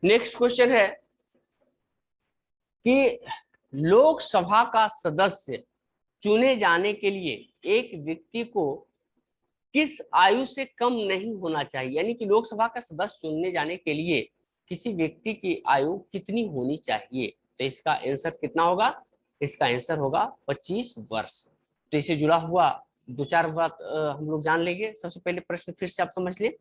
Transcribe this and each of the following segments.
Next question है कि लोकसभा का सदस्य चुने जाने के लिए एक व्यक्ति को किस आयु से कम नहीं होना चाहिए, यानी कि लोकसभा का सदस्य चुनने जाने के लिए किसी व्यक्ति की आयु कितनी होनी चाहिए। तो इसका आंसर कितना होगा, इसका आंसर होगा 25 वर्ष। तो इससे जुड़ा हुआ दो चार बात हम लोग जान लेंगे। सबसे पहले प्रश्न फिर से आप समझ लें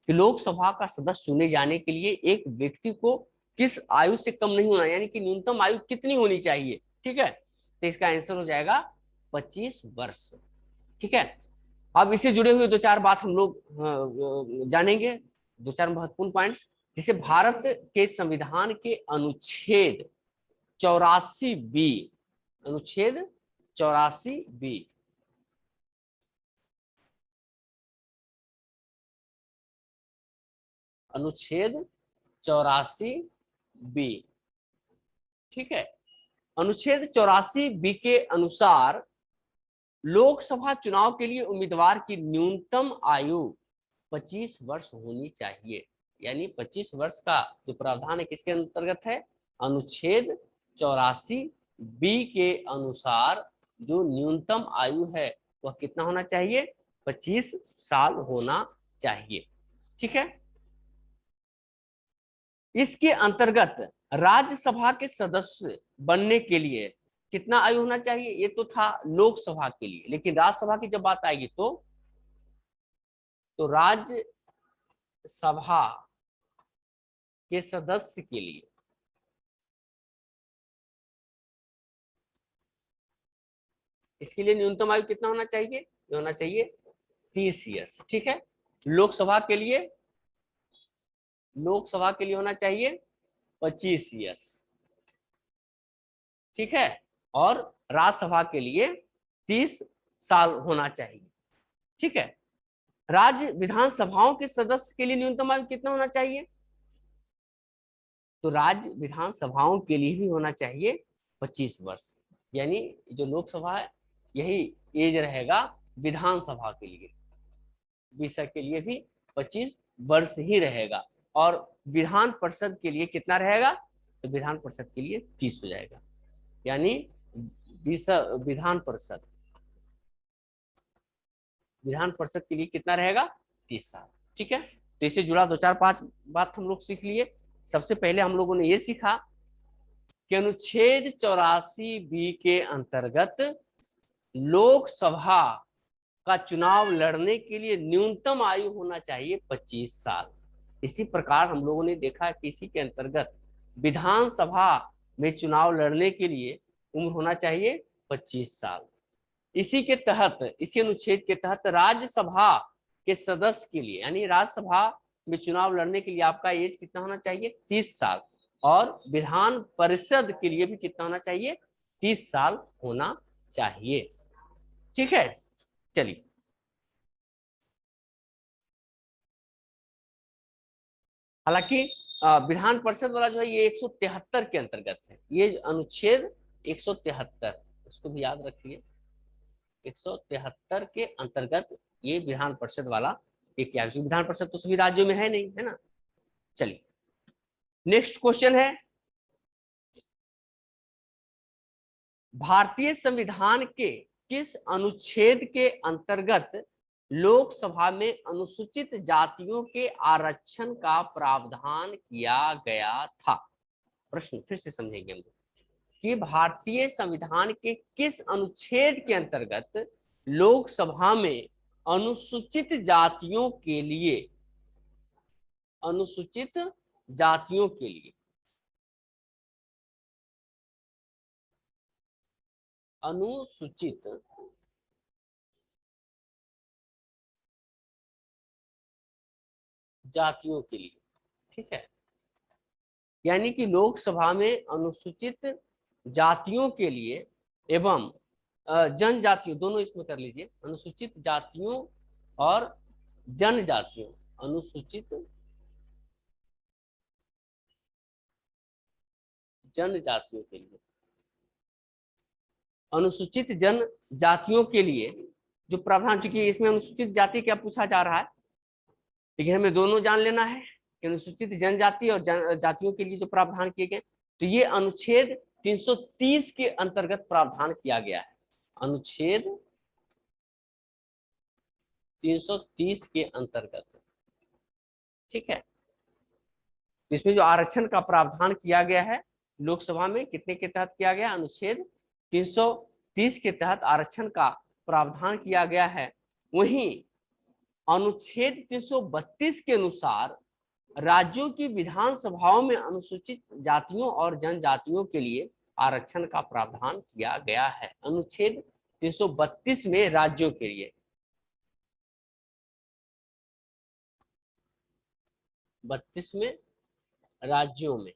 कि लोकसभा का सदस्य चुने जाने के लिए एक व्यक्ति को किस आयु से कम नहीं होना, यानी कि न्यूनतम आयु कितनी होनी चाहिए। ठीक है, तो इसका आंसर हो जाएगा 25 वर्ष। ठीक है, अब इससे जुड़े हुए दो चार बात हम लोग जानेंगे, दो चार महत्वपूर्ण पॉइंट्स। जैसे भारत के संविधान के अनुच्छेद 84 बी, अनुच्छेद 84 बी, अनुच्छेद 84 बी, ठीक है, अनुच्छेद 84 बी के अनुसार लोकसभा चुनाव के लिए उम्मीदवार की न्यूनतम आयु 25 वर्ष होनी चाहिए। यानी 25 वर्ष का जो प्रावधान है किसके अंतर्गत है, अनुच्छेद 84 बी के अनुसार जो न्यूनतम आयु है वह कितना होना चाहिए, 25 साल होना चाहिए। ठीक है, इसके अंतर्गत राज्यसभा के सदस्य बनने के लिए कितना आयु होना चाहिए, ये तो था लोकसभा के लिए, लेकिन राज्यसभा की जब बात आएगी तो राज्यसभा के सदस्य के लिए इसके लिए न्यूनतम आयु कितना होना चाहिए, ये होना चाहिए 30 ईयर्स। ठीक है, लोकसभा के लिए होना चाहिए 25 ईयर्स। ठीक है, और राज्यसभा के लिए 30 साल होना चाहिए। ठीक है, राज्य विधानसभाओं के सदस्य के लिए न्यूनतम आयु कितना होना चाहिए, तो राज्य विधानसभाओं के लिए भी होना चाहिए 25 वर्ष। यानी जो लोकसभा है यही एज रहेगा विधानसभा के लिए, विषय के लिए भी 25 वर्ष ही रहेगा। और विधान परिषद के लिए कितना रहेगा, तो विधान परिषद के लिए 30 हो जाएगा। यानी विधान परिषद के लिए कितना रहेगा, 30 साल। ठीक है, तो इससे जुड़ा दो चार पांच बात हम लोग सीख लिए। सबसे पहले हम लोगों ने ये सीखा कि अनुच्छेद 84 बी के अंतर्गत लोकसभा का चुनाव लड़ने के लिए न्यूनतम आयु होना चाहिए 25 साल। इसी प्रकार हम लोगों ने देखा कि इसी के अंतर्गत विधानसभा में चुनाव लड़ने के लिए उम्र होना चाहिए 25 साल। इसी के तहत, इसी अनुच्छेद के तहत राज्यसभा के सदस्य के लिए, यानी राज्यसभा में चुनाव लड़ने के लिए आपका एज कितना होना चाहिए, 30 साल, और विधान परिषद के लिए भी कितना होना चाहिए, 30 साल होना चाहिए। ठीक है, चलिए हालांकि विधान परिषद वाला जो है ये 173 के अंतर्गत है, ये अनुच्छेद 173, इसको भी याद रखिए, 173 के अंतर्गत ये विधान परिषद वाला एक, विधान परिषद तो सभी राज्यों में है नहीं, है ना। चलिए नेक्स्ट क्वेश्चन है, भारतीय संविधान के किस अनुच्छेद के अंतर्गत लोकसभा में अनुसूचित जातियों के आरक्षण का प्रावधान किया गया था। प्रश्न फिर से समझेंगे हम कि भारतीय संविधान के किस अनुच्छेद के अंतर्गत लोकसभा में अनुसूचित जातियों के लिए, अनुसूचित जातियों के लिए, अनुसूचित जातियों के लिए, ठीक है, यानी कि लोकसभा में अनुसूचित जातियों के लिए एवं जनजातियों, दोनों इसमें कर लीजिए, अनुसूचित जातियों और जनजातियों, अनुसूचित जनजातियों के लिए, अनुसूचित जनजातियों के लिए जो प्रावधान, चूंकि इसमें अनुसूचित जाति क्या पूछा जा रहा है, लेकिन हमें दोनों जान लेना है, कि अनुसूचित जनजाति और जातियों के लिए जो प्रावधान किए गए, तो ये अनुच्छेद 330 के अंतर्गत प्रावधान किया गया है। अनुच्छेद 330 के अंतर्गत, ठीक है। इसमें जो आरक्षण का प्रावधान किया गया है लोकसभा में कितने के तहत किया गया, अनुच्छेद 330 के तहत आरक्षण का प्रावधान किया गया है। वहीं अनुच्छेद 332 के अनुसार राज्यों की विधानसभाओं में अनुसूचित जातियों और जनजातियों के लिए आरक्षण का प्रावधान किया गया है। अनुच्छेद 332 में राज्यों के लिए, 32 में राज्यों में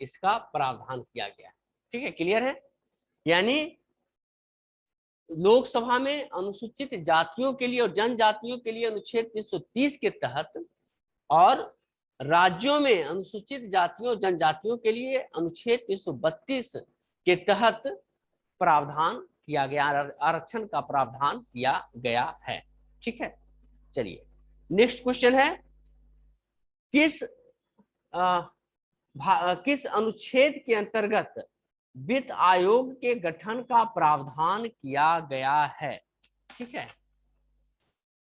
इसका प्रावधान किया गया है, ठीक है, क्लियर है। यानी लोकसभा में अनुसूचित जातियों के लिए और जनजातियों के लिए अनुच्छेद 330 के तहत, और राज्यों में अनुसूचित जातियों और जनजातियों के लिए अनुच्छेद 332 के तहत प्रावधान किया गया, आरक्षण का प्रावधान किया गया है, ठीक है। चलिए नेक्स्ट क्वेश्चन है, किस अनुच्छेद के अंतर्गत वित्त आयोग के गठन का प्रावधान किया गया है, ठीक है।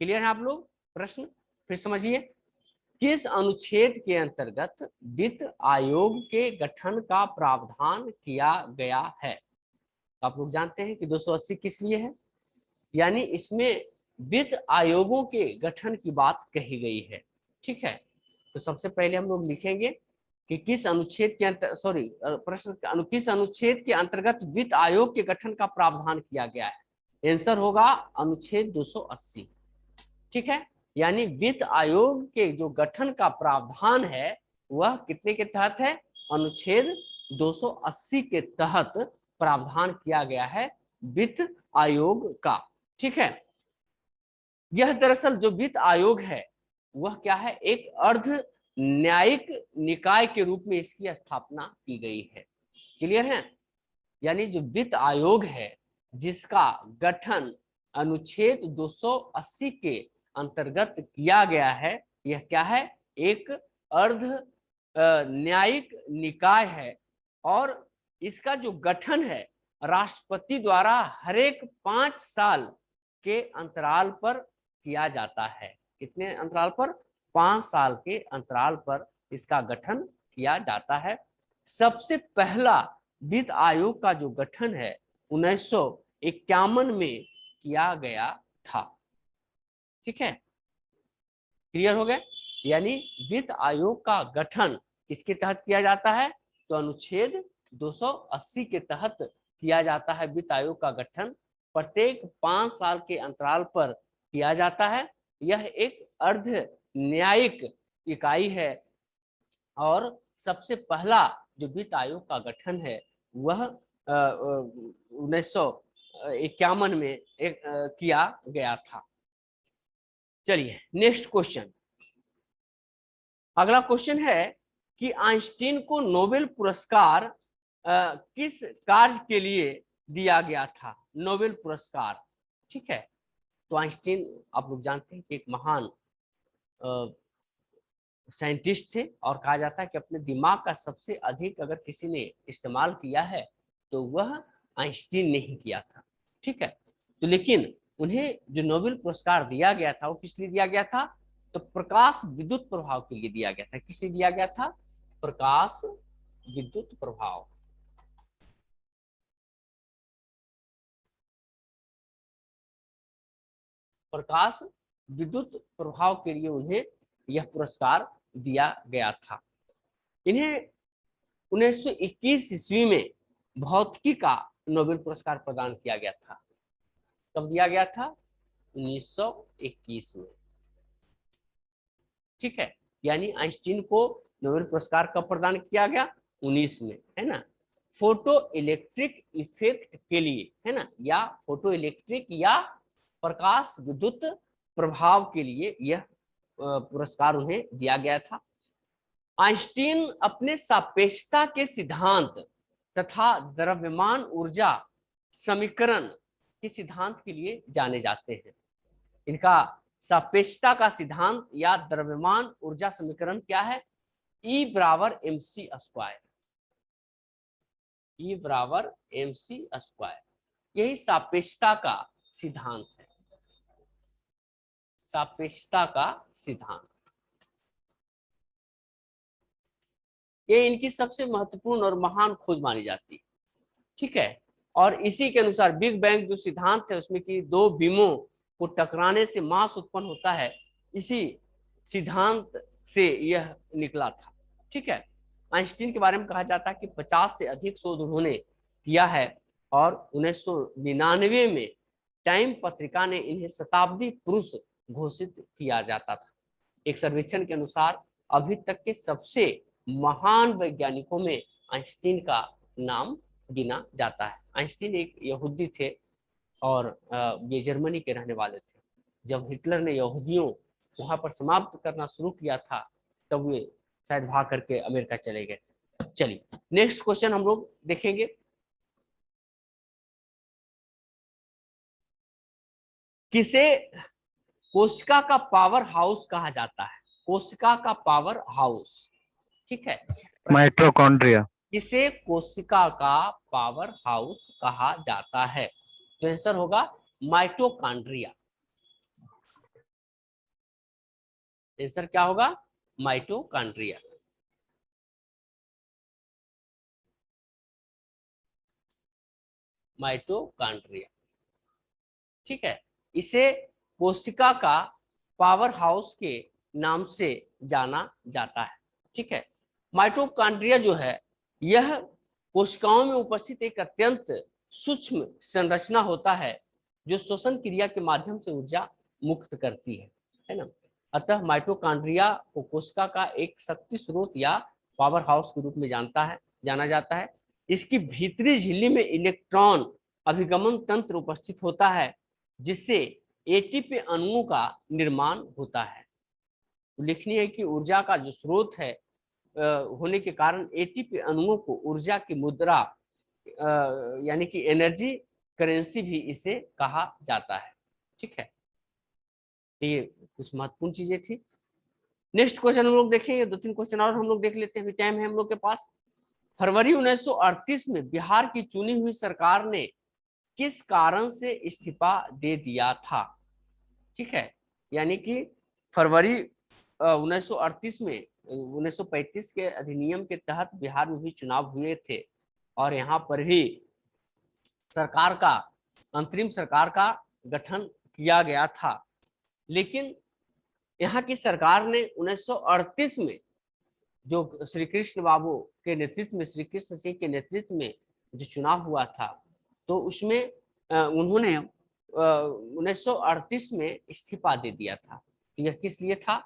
क्लियर है आप लोग, प्रश्न फिर समझिए, किस अनुच्छेद के अंतर्गत वित्त आयोग के गठन का प्रावधान किया गया है। आप लोग जानते हैं कि 280 किस लिए है, यानी इसमें वित्त आयोगों के गठन की बात कही गई है, ठीक है। तो सबसे पहले हम लोग लिखेंगे कि किस अनुच्छेद के प्रश्न किस अनुच्छेद के अंतर्गत वित्त आयोग के गठन का प्रावधान किया गया है। आंसर होगा अनुच्छेद 280, ठीक है। यानी वित्त आयोग के जो गठन का प्रावधान है वह कितने के तहत है, अनुच्छेद 280 के तहत प्रावधान किया गया है वित्त आयोग का, ठीक है। यह दरअसल जो वित्त आयोग है वह क्या है, एक अर्ध न्यायिक निकाय के रूप में इसकी स्थापना की गई है, क्लियर है। यानी जो वित्त आयोग है जिसका गठन अनुच्छेद 280 के अंतर्गत किया गया है, यह क्या है, एक अर्ध न्यायिक निकाय है, और इसका जो गठन है राष्ट्रपति द्वारा हर एक 5 साल के अंतराल पर किया जाता है। कितने अंतराल पर, 5 साल के अंतराल पर इसका गठन किया जाता है। सबसे पहला वित्त आयोग का जो गठन है 1951 में किया गया था, ठीक है, क्लियर हो गया। यानी वित्त आयोग का गठन किसके तहत किया जाता है, तो अनुच्छेद 280 के तहत किया जाता है। वित्त आयोग का गठन प्रत्येक 5 साल के अंतराल पर किया जाता है। यह एक अर्ध न्यायिक इकाई है, और सबसे पहला जो वित्त आयोग का गठन है वह 1951 में किया गया था। चलिए नेक्स्ट क्वेश्चन, अगला क्वेश्चन है कि आइंस्टीन को नोबेल पुरस्कार किस कार्य के लिए दिया गया था, नोबेल पुरस्कार, ठीक है। तो आइंस्टीन आप लोग जानते हैं कि एक महान साइंटिस्ट थे, और कहा जाता है कि अपने दिमाग का सबसे अधिक अगर किसी ने इस्तेमाल किया है तो वह आइंस्टीन ने ही किया था, ठीक है। तो लेकिन उन्हें जो नोबेल पुरस्कार दिया गया था वो किस लिए दिया गया था, तो प्रकाश विद्युत प्रभाव के लिए दिया गया था। किस लिए दिया गया था, प्रकाश विद्युत प्रभाव, प्रकाश विद्युत प्रभाव के लिए उन्हें यह पुरस्कार दिया गया था। इन्हें 1921 ईस्वी में भौतिकी का नोबेल पुरस्कार प्रदान किया गया था। कब दिया गया था, 1921 में, ठीक है। यानी आइंस्टीन को नोबेल पुरस्कार कब प्रदान किया गया, 19 में, है ना। फोटो इलेक्ट्रिक इफेक्ट के लिए, है ना, या फोटो इलेक्ट्रिक या प्रकाश विद्युत प्रभाव के लिए यह पुरस्कार उन्हें दिया गया था। आइंस्टीन अपने सापेक्षता के सिद्धांत तथा द्रव्यमान ऊर्जा समीकरण के सिद्धांत के लिए जाने जाते हैं। इनका सापेक्षता का सिद्धांत या द्रव्यमान ऊर्जा समीकरण क्या है? E बराबर mc स्क्वायर, E बराबर mc स्क्वायर, यही सापेक्षता का सिद्धांत है, सापेक्षता का सिद्धांत। ये इनकी सबसे महत्वपूर्ण और महान खोज मानी जाती है, ठीक है। और इसी के अनुसार बिग बैंग जो सिद्धांत है उसमें कि दो बीमों को टकराने से मास उत्पन्न होता है, इसी सिद्धांत से यह निकला था, ठीक है। आइंस्टीन के बारे में कहा जाता है कि 50 से अधिक शोध उन्होंने किया है और 1999 में टाइम पत्रिका ने इन्हें शताब्दी पुरुष घोषित किया जाता था। एक सर्वेक्षण के अनुसार अभी तक के सबसे महान वैज्ञानिकों में आइंस्टीन का नाम गिना जाता है। आइंस्टीन एक यहूदी थे और ये जर्मनी के रहने वाले थे। जब हिटलर ने यहूदियों वहां पर समाप्त करना शुरू किया था तब वे शायद भाग करके अमेरिका चले गए। चलिए नेक्स्ट क्वेश्चन हम लोग देखेंगे। किसे कोशिका का पावर हाउस कहा जाता है? कोशिका का पावर हाउस, ठीक है, माइटोकॉन्ड्रिया। किसे कोशिका का पावर हाउस कहा जाता है? तो आंसर होगा माइटोकॉन्ड्रिया। आंसर क्या होगा? माइटोकॉन्ड्रिया। माइटोकॉन्ड्रिया, ठीक है। इसे कोशिका का पावर हाउस के नाम से जाना जाता है, ठीक है। माइटोकॉन्ड्रिया जो है यह कोशिकाओं में उपस्थित एक अत्यंत सूक्ष्म संरचना होता है जो श्वसन क्रिया के माध्यम से ऊर्जा मुक्त करती है ना। अतः माइटोकॉन्ड्रिया को कोशिका का एक शक्ति स्रोत या पावर हाउस के रूप में जाना जाता है। इसकी भीतरी झिल्ली में इलेक्ट्रॉन अभिगमन तंत्र उपस्थित होता है जिससे एटीपी अणुओं का निर्माण होता है। उल्लेखनीय है कि ऊर्जा का जो स्रोत है होने के कारण एटीपी अणुओं को ऊर्जा की मुद्रा यानी कि एनर्जी करेंसी भी इसे कहा जाता है, ठीक है। ये कुछ महत्वपूर्ण चीजें थी। नेक्स्ट क्वेश्चन हम लोग देखेंगे, 2-3 क्वेश्चन और हम लोग देख लेते हैं, अभी टाइम है हम लोग के पास। फरवरी 1938 में बिहार की चुनी हुई सरकार ने किस कारण से इस्तीफा दे दिया था? ठीक है, यानी कि फरवरी 1938 में 1935 के अधिनियम के तहत बिहार में भी चुनाव हुए थे और यहाँ पर भी सरकार का अंतरिम सरकार का गठन किया गया था। लेकिन यहाँ की सरकार ने 1938 में जो श्री कृष्ण बाबू के नेतृत्व में, श्री कृष्ण सिंह के नेतृत्व में जो चुनाव हुआ था तो उसमें उन्होंने 1938 में इस्तीफा दे दिया था। तो यह किस लिए था?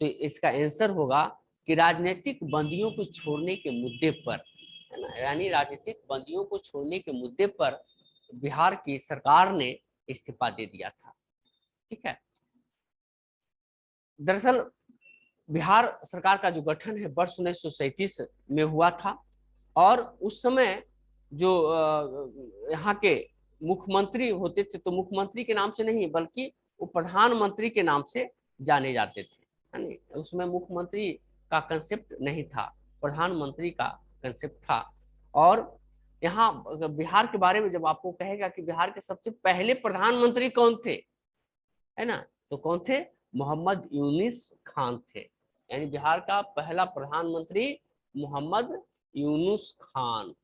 तो इसका आंसर होगा कि राजनीतिक बंदियों को छोड़ने के मुद्दे पर, है ना, यानी राजनीतिक बंदियों को छोड़ने के मुद्दे पर बिहार की सरकार ने इस्तीफा दे दिया था, ठीक है। दरअसल बिहार सरकार का जो गठन है वर्ष 1937 में हुआ था और उस समय जो यहाँ के मुख्यमंत्री होते थे तो मुख्यमंत्री के नाम से नहीं बल्कि वो प्रधानमंत्री के नाम से जाने जाते थे, यानी उसमें मुख्यमंत्री का कंसेप्ट नहीं था, प्रधानमंत्री का कंसेप्ट था। और यहाँ बिहार के बारे में जब आपको कहेगा कि बिहार के सबसे पहले प्रधानमंत्री कौन थे, है ना, तो कौन थे? मोहम्मद यूनुस खान थे, यानी बिहार का पहला प्रधानमंत्री मोहम्मद यूनुस खान,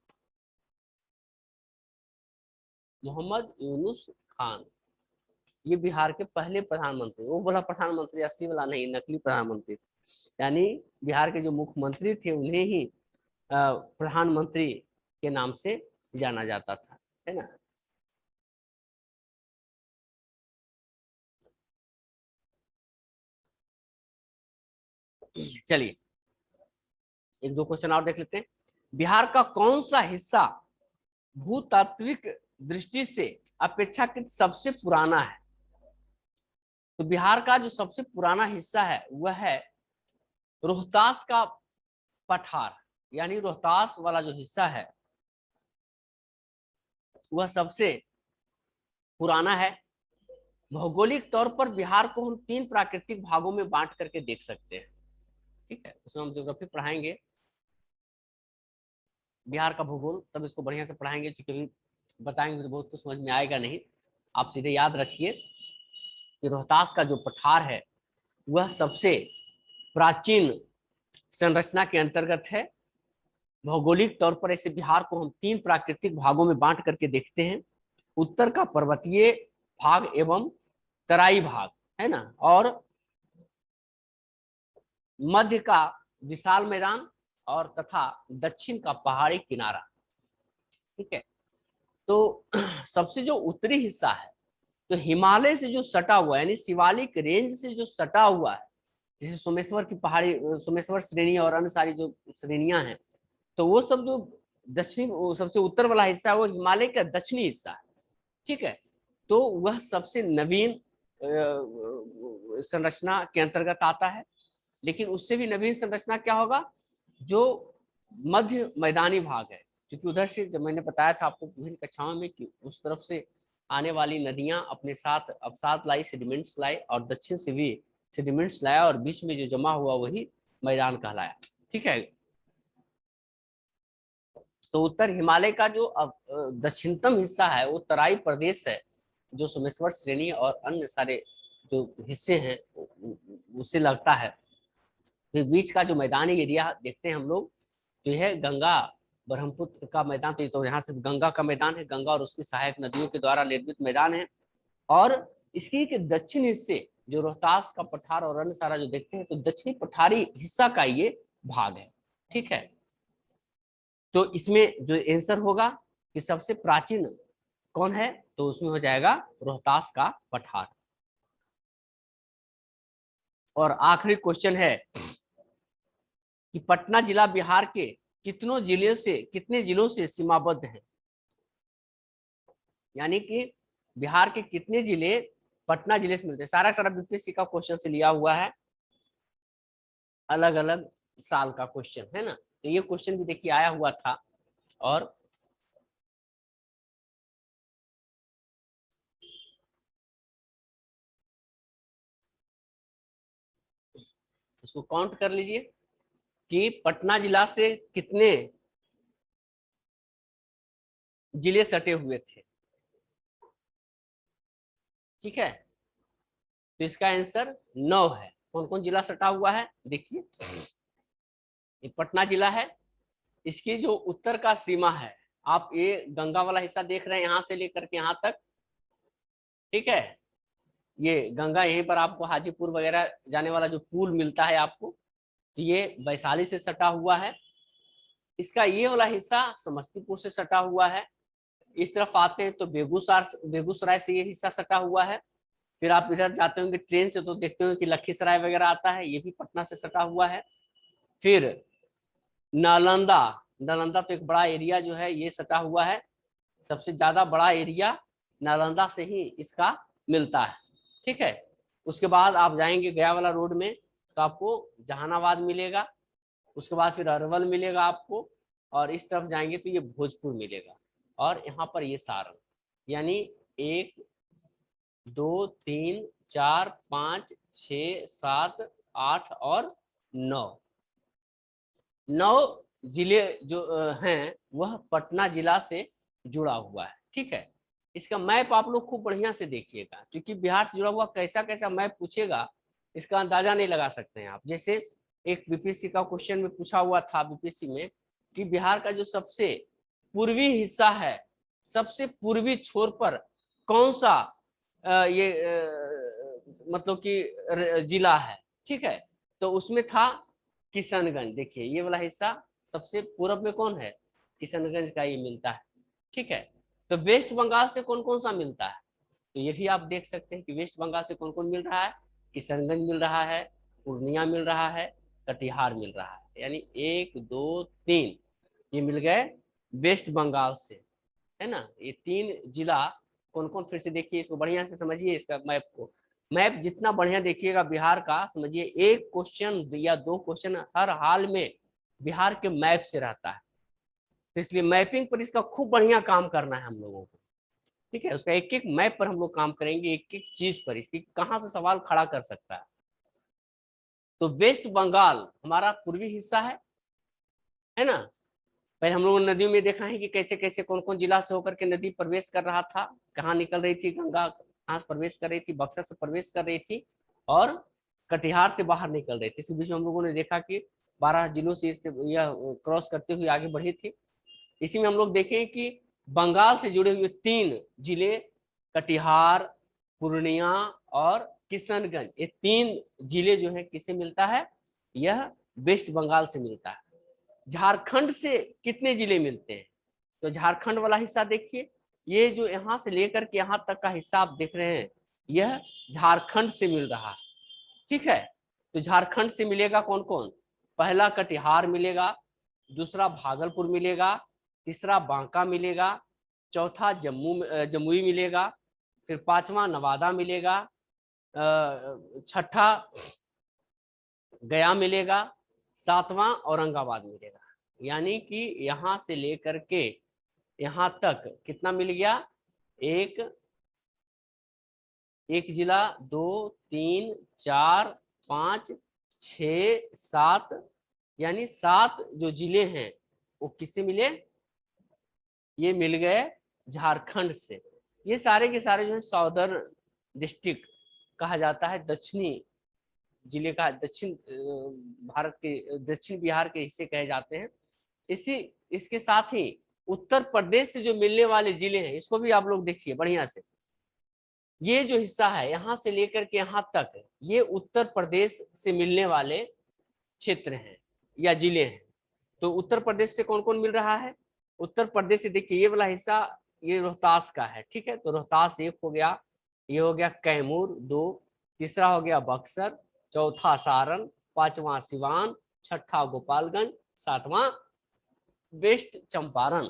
मोहम्मद यूनुस खान, ये बिहार के पहले प्रधानमंत्री। वो बोला प्रधानमंत्री असली वाला नहीं, नकली प्रधानमंत्री, यानी बिहार के जो मुख्यमंत्री थे उन्हें ही प्रधानमंत्री के नाम से जाना जाता था, है ना। चलिए 1-2 क्वेश्चन और देख लेते हैं। बिहार का कौन सा हिस्सा भूतात्विक दृष्टि से अपेक्षाकृत सबसे पुराना है? तो बिहार का जो सबसे पुराना हिस्सा है वह है रोहतास का पठार, यानी रोहतास वाला जो हिस्सा है वह सबसे पुराना है। भौगोलिक तौर पर बिहार को हम 3 प्राकृतिक भागों में बांट करके देख सकते हैं। ठीक है, उसमें हम ज्योग्राफी पढ़ाएंगे, बिहार का भूगोल, तब इसको बढ़िया से पढ़ाएंगे, क्योंकि बताएंगे तो बहुत कुछ समझ में आएगा नहीं। आप सीधे याद रखिए कि रोहतास का जो पठार है वह सबसे प्राचीन संरचना के अंतर्गत है। भौगोलिक तौर पर ऐसे बिहार को हम 3 प्राकृतिक भागों में बांट करके देखते हैं। उत्तर का पर्वतीय भाग एवं तराई भाग, है ना, और मध्य का विशाल मैदान और तथा दक्षिण का पहाड़ी किनारा। ठीक है, तो सबसे जो उत्तरी हिस्सा है, तो हिमालय से जो सटा हुआ है, यानी शिवालिक रेंज से जो सटा हुआ है, जैसे सोमेश्वर की पहाड़ी, सोमेश्वर श्रेणी और अन्य सारी जो श्रेणियां हैं, तो वो सब जो दक्षिणी सबसे उत्तर वाला हिस्सा है वो हिमालय का दक्षिणी हिस्सा है। ठीक है, तो वह सबसे नवीन संरचना के अंतर्गत आता है। लेकिन उससे भी नवीन संरचना क्या होगा, जो मध्य मैदानी भाग है, क्योंकि उधर से जब मैंने बताया था आपको विभिन्न कक्षाओं में कि उस तरफ से आने वाली नदियां अपने साथ अवसाद लाई, सेडिमेंट्स लाई, और दक्षिण से भी सेडिमेंट्स लाया, और बीच में जो जमा हुआ वही मैदान कहलाया। ठीक है, तो उत्तर हिमालय का जो दक्षिणतम हिस्सा है वो तराई प्रदेश है, जो सोमेश्वर श्रेणी और अन्य सारे जो हिस्से हैं उससे लगता है। फिर बीच का जो मैदानी एरिया देखते हैं हम लोग, तो यह गंगा ब्रह्मपुत्र का मैदान, तो यहाँ से गंगा का मैदान है, गंगा और उसकी सहायक नदियों के द्वारा निर्मित मैदान है। और इसकी के दक्षिण हिस्से जो रोहतास का पठार और अन्य सारा जो देखते हैं, तो दक्षिणी पठारी हिस्सा का ये भाग है। ठीक है, तो इसमें जो आंसर होगा कि सबसे प्राचीन कौन है, तो उसमें हो जाएगा रोहतास का पठार। और आखिरी क्वेश्चन है कि पटना जिला बिहार के कितने जिलों से सीमाबद्ध है, यानी कि बिहार के कितने जिले पटना जिले से मिलते हैं। सारा सारा बीपीएससी का क्वेश्चन से लिया हुआ है, अलग अलग साल का क्वेश्चन है ना, तो ये क्वेश्चन भी देखिए आया हुआ था। और इसको काउंट कर लीजिए कि पटना जिला से कितने जिले सटे हुए थे। ठीक है, तो इसका आंसर 9 है। कौन कौन जिला सटा हुआ है देखिए, ये पटना जिला है, इसकी जो उत्तर का सीमा है, आप ये गंगा वाला हिस्सा देख रहे हैं यहां से लेकर के यहां तक। ठीक है, ये गंगा, यहीं पर आपको हाजीपुर वगैरह जाने वाला जो पुल मिलता है आपको, तो ये वैशाली से सटा हुआ है। इसका ये वाला हिस्सा समस्तीपुर से सटा हुआ है। इस तरफ आते हैं तो बेगूसराय से ये हिस्सा सटा हुआ है। फिर आप इधर जाते होंगे ट्रेन से तो देखते होंगे कि लखीसराय वगैरह आता है, ये भी पटना से सटा हुआ है। फिर नालंदा, नालंदा तो एक बड़ा एरिया जो है ये सटा हुआ है, सबसे ज्यादा बड़ा एरिया नालंदा से ही इसका मिलता है। ठीक है, उसके बाद आप जाएंगे गया वाला रोड में तो आपको जहानाबाद मिलेगा, उसके बाद फिर अरवल मिलेगा आपको, और इस तरफ जाएंगे तो ये भोजपुर मिलेगा, और यहाँ पर ये सारण। यानी 1 2 3 4 5 6 7 8 और 9 जिले जो हैं वह पटना जिला से जुड़ा हुआ है। ठीक है, इसका मैप आप लोग खूब बढ़िया से देखिएगा, क्योंकि बिहार से जुड़ा हुआ कैसा कैसा मैप पूछेगा इसका अंदाजा नहीं लगा सकते हैं आप। जैसे एक बीपीएससी का क्वेश्चन में पूछा हुआ था बीपीएससी में कि बिहार का जो सबसे पूर्वी हिस्सा है, सबसे पूर्वी छोर पर कौन सा ये मतलब कि जिला है। ठीक है, तो उसमें था किशनगंज। देखिए ये वाला हिस्सा सबसे पूर्व में कौन है, किशनगंज का ये मिलता है। ठीक है, तो वेस्ट बंगाल से कौन कौन सा मिलता है, तो ये भी आप देख सकते हैं कि वेस्ट बंगाल से कौन कौन मिल रहा है, किशनगंज मिल रहा है, पूर्णिया मिल रहा है, कटिहार मिल रहा है। यानी 1 2 3 ये मिल गए वेस्ट बंगाल से, है ना। ये 3 जिला कौन कौन, फिर से देखिए इसको बढ़िया से समझिए इसका मैप को। मैप जितना बढ़िया देखिएगा बिहार का, समझिए 1 क्वेश्चन या 2 क्वेश्चन हर हाल में बिहार के मैप से रहता है। तो इसलिए मैपिंग पर इसका खूब बढ़िया काम करना है हम लोगों को। ठीक है, उसका एक एक मैप पर हम लोग काम करेंगे, एक एक चीज पर, इसकी कहाँ से सवाल खड़ा कर सकता है। तो वेस्ट बंगाल हमारा पूर्वी हिस्सा है ना। पहले हम लोगों ने नदियों में देखा है कि कैसे कैसे कौन कौन जिला से होकर के नदी प्रवेश कर रहा था, कहाँ निकल रही थी गंगा, कहाँ से प्रवेश कर रही थी, बक्सर से प्रवेश कर रही थी और कटिहार से बाहर निकल रही थी। इसी बीच में हम लोगों ने देखा कि 12 जिलों से यह क्रॉस करते हुए आगे बढ़ी थी। इसी में हम लोग देखें कि बंगाल से जुड़े हुए 3 जिले कटिहार, पूर्णिया और किशनगंज, ये 3 जिले जो है किससे मिलता है, यह वेस्ट बंगाल से मिलता है। झारखंड से कितने जिले मिलते हैं, तो झारखंड वाला हिस्सा देखिए, ये जो यहाँ से लेकर के यहाँ तक का हिस्सा आप देख रहे हैं, यह झारखंड से मिल रहा है। ठीक है, तो झारखंड से मिलेगा कौन कौन, पहला कटिहार मिलेगा, दूसरा भागलपुर मिलेगा, तीसरा बांका मिलेगा, चौथा जमुई मिलेगा, फिर 5वां नवादा मिलेगा, छठा गया मिलेगा, 7वां औरंगाबाद मिलेगा। यानी कि यहां से लेकर के यहां तक कितना मिल गया, एक जिला, 2 3 4 5 6 7, यानी 7 जो जिले हैं वो किससे मिले, ये मिल गए झारखंड से। ये सारे के सारे जो है सौदर्न डिस्ट्रिक्ट कहा जाता है, दक्षिणी जिले का, दक्षिण भारत के, दक्षिण बिहार के हिस्से कहे जाते हैं। इसके साथ ही उत्तर प्रदेश से जो मिलने वाले जिले हैं, इसको भी आप लोग देखिए बढ़िया से। ये जो हिस्सा है यहां से लेकर के यहां तक, ये उत्तर प्रदेश से मिलने वाले क्षेत्र हैं या जिले हैं। तो उत्तर प्रदेश से कौन कौन मिल रहा है, उत्तर प्रदेश से देखिए ये वाला हिस्सा, ये रोहतास का है। ठीक है, तो रोहतास 1 हो गया, ये हो गया कैमूर 2, तीसरा हो गया बक्सर, चौथा सारण, 5वां सिवान, छठा गोपालगंज, 7वां वेस्ट चंपारण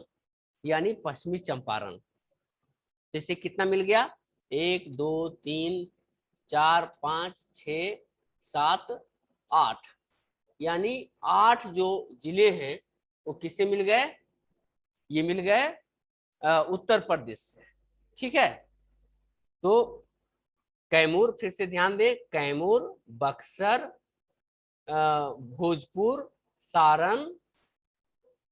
यानी पश्चिमी चंपारण। तो इसे कितना मिल गया, 1 2 3 4 5 6 7 8, यानी 8 जो जिले हैं वो किससे मिल गए, ये मिल गए उत्तर प्रदेश से। ठीक है, तो कैमूर, फिर से ध्यान दें, कैमूर, बक्सर, भोजपुर, सारण,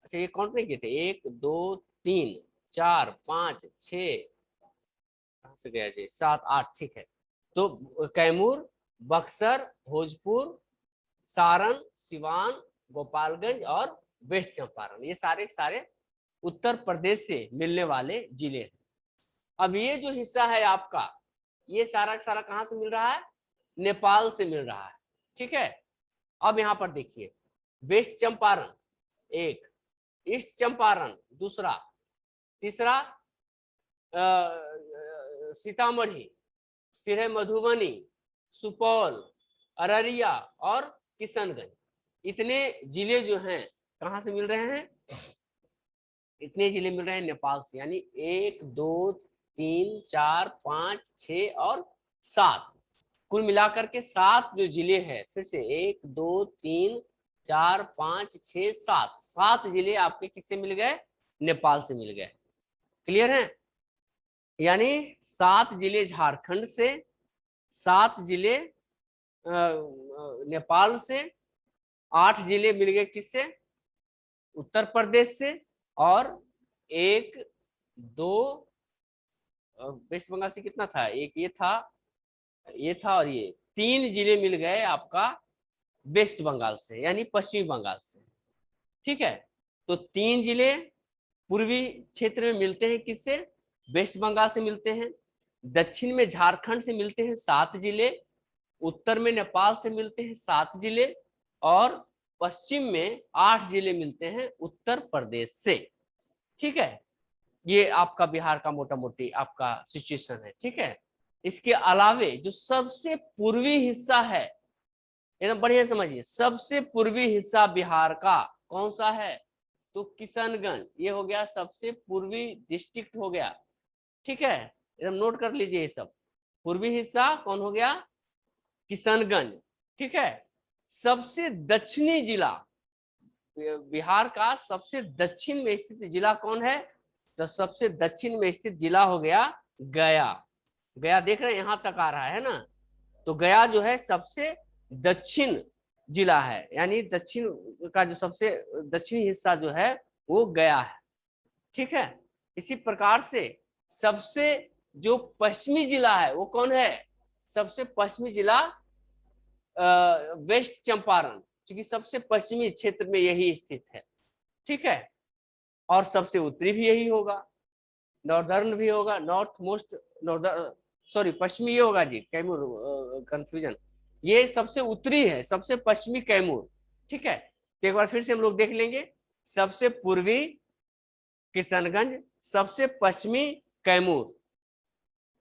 अच्छा ये काउंट नहीं किए थे, 1 2 3 4 5 6, कहां से गया जी, 7 8, ठीक है। तो कैमूर, बक्सर, भोजपुर, सारण, सिवान, गोपालगंज और वेस्ट चंपारण, ये सारे सारे उत्तर प्रदेश से मिलने वाले जिले हैं। अब ये जो हिस्सा है आपका, ये सारा का सारा कहां से मिल रहा है, नेपाल से मिल रहा है। ठीक है, अब यहां पर देखिए, वेस्ट चंपारण 1, ईस्ट चंपारण 2, तीसरा सीतामढ़ी, फिर है मधुबनी, सुपौल, अररिया और किशनगंज। इतने जिले जो हैं कहां से मिल रहे हैं, इतने जिले मिल रहे हैं नेपाल से। यानी 1 2 3 4 5 6 और 7, कुल मिलाकर के 7 जो जिले हैं, फिर से 1 2 3 4 5 6 7, 7 जिले आपके किससे मिल गए, नेपाल से मिल गए। क्लियर है, यानी 7 जिले झारखंड से, 7 जिले नेपाल से, 8 जिले मिल गए किससे, उत्तर प्रदेश से, और 1 2 वेस्ट बंगाल से कितना था, एक ये था, ये था, और ये 3 जिले मिल गए आपका वेस्ट बंगाल से यानी पश्चिमी बंगाल से। ठीक है, तो 3 जिले पूर्वी क्षेत्र में मिलते हैं किससे, वेस्ट बंगाल से मिलते हैं, दक्षिण में झारखंड से मिलते हैं 7 जिले, उत्तर में नेपाल से मिलते हैं 7 जिले, और पश्चिम में 8 जिले मिलते हैं उत्तर प्रदेश से। ठीक है, ये आपका बिहार का मोटा मोटी आपका सिचुएशन है। ठीक है, इसके अलावे जो सबसे पूर्वी हिस्सा है, एकदम बढ़िया समझिए, सबसे पूर्वी हिस्सा बिहार का कौन सा है, तो किशनगंज, ये हो गया सबसे पूर्वी डिस्ट्रिक्ट हो गया। ठीक है, एकदम नोट कर लीजिए, ये सब पूर्वी हिस्सा कौन हो गया, किशनगंज। ठीक है, सबसे दक्षिणी जिला, बिहार का सबसे दक्षिण में स्थित जिला कौन है, तो सबसे दक्षिण में स्थित जिला हो गया गया। गया देख रहे हैं यहाँ तक आ रहा है ना, तो गया जो है सबसे दक्षिण जिला है, यानी दक्षिण का जो सबसे दक्षिणी हिस्सा जो है वो गया है। ठीक है, इसी प्रकार से सबसे जो पश्चिमी जिला है वो कौन है? सबसे पश्चिमी जिला वेस्ट चंपारण, क्योंकि सबसे पश्चिमी क्षेत्र में यही स्थित है। ठीक है, और सबसे उत्तरी भी यही होगा, नॉर्दर्न भी होगा, नॉर्थ मोस्ट नॉर्दर्न, सॉरी पश्चिमी ये होगा जी, कैमूर, कंफ्यूजन, ये सबसे उत्तरी है, सबसे पश्चिमी कैमूर। ठीक है, तो एक बार फिर से हम लोग देख लेंगे, सबसे पूर्वी किशनगंज, सबसे पश्चिमी कैमूर,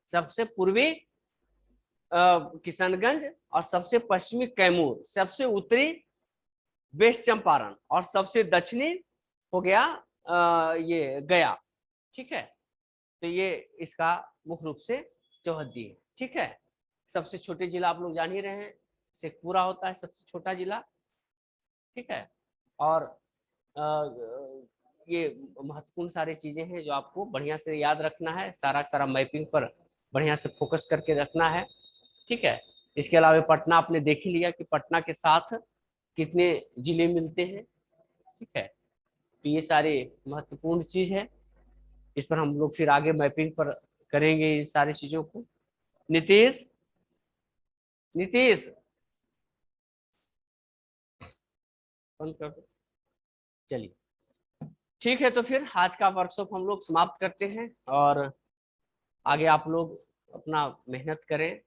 सबसे पूर्वी किशनगंज और सबसे पश्चिमी कैमूर, सबसे उत्तरी वेस्ट चंपारण और सबसे दक्षिणी हो गया ये गया। ठीक है, तो ये इसका मुख्य रूप से चौहद्दी है। ठीक है, सबसे छोटे जिला आप लोग जान ही रहे हैं, शेखपुरा होता है सबसे छोटा जिला। ठीक है, और ये महत्वपूर्ण सारी चीजें हैं जो आपको बढ़िया से याद रखना है, सारा सारा मैपिंग पर बढ़िया से फोकस करके रखना है। ठीक है, इसके अलावा पटना आपने देख ही लिया कि पटना के साथ कितने जिले मिलते हैं। ठीक है, तो ये सारे महत्वपूर्ण चीज है, इस पर हम लोग फिर आगे मैपिंग पर करेंगे इन सारी चीजों को। नीतीश, नीतीश चलिए, ठीक है, तो फिर आज का वर्कशॉप हम लोग समाप्त करते हैं और आगे आप लोग अपना मेहनत करें।